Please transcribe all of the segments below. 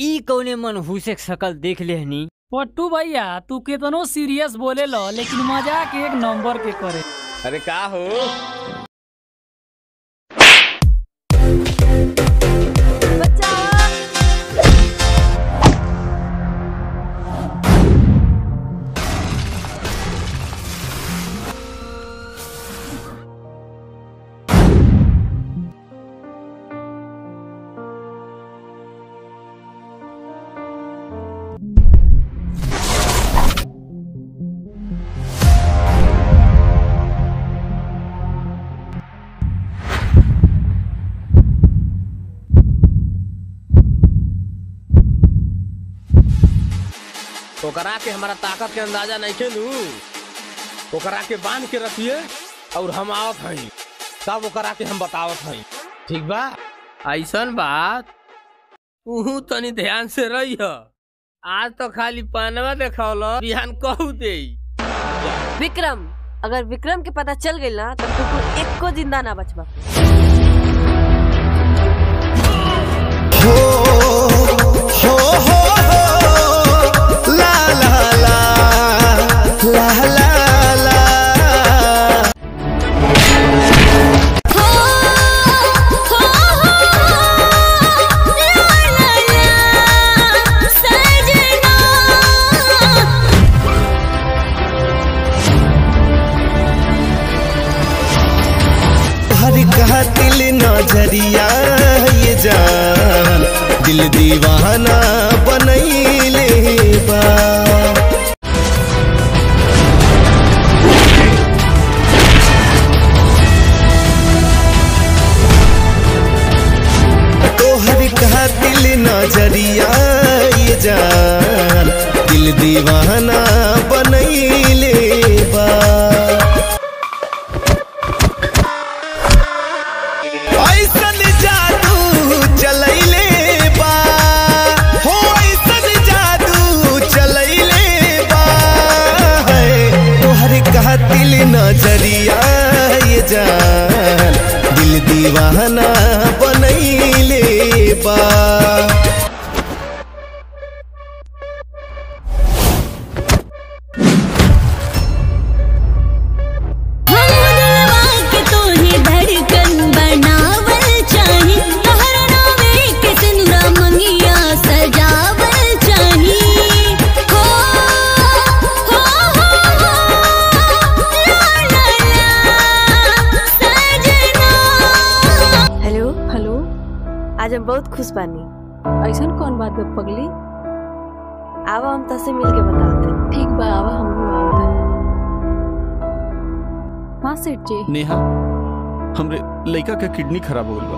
ई कौने मनहूस शकल देख लेहनी। पट्टू भैया तू कितनो सीरियस बोले लो लेकिन मजाक एक नंबर के करे। अरे का हो ओकरा के हमारा ताकत के अंदाजा नहीं खेलू। ओकरा के बांध के रखिए और हम आवत हई तब ओकरा के हम बतावत हई। ठीक बा? ऐसन बात तू तनी ध्यान से रही है। आज तो खाली पानवा देखौल बिहान कहू दे। विक्रम, अगर विक्रम के पता चल गई ना तब तू एक को जिंदा ना बचबा। दिल नजरिया ये जान दिल दीवाना बनैले बा। तोहर का दिल नजरिया ये जान दिल दीवाना बनैले बा। दिल नजरिया ये जान दिल दीवाना बनैले बा। आज हम बहुत खुश बानी। ऐसा कौन बात बा पगली? आवा हम तसे मिल के बताते। ठीक बा, आवा हम आवत। हाँ सेठ जी। नेहा, हमरे लड़का का किडनी खराब हो गया बा।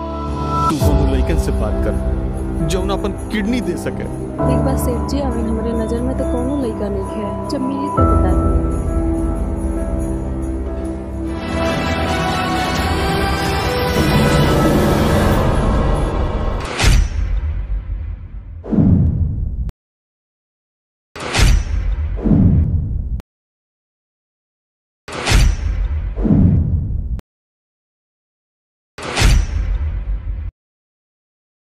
तू कोनो लड़कन से बात कर जौन अपन किडनी दे सके। एक बार सेठ जी, अभी हमारे नजर में तो कोनो लड़का नहीं है। जब मिली तो बता दे।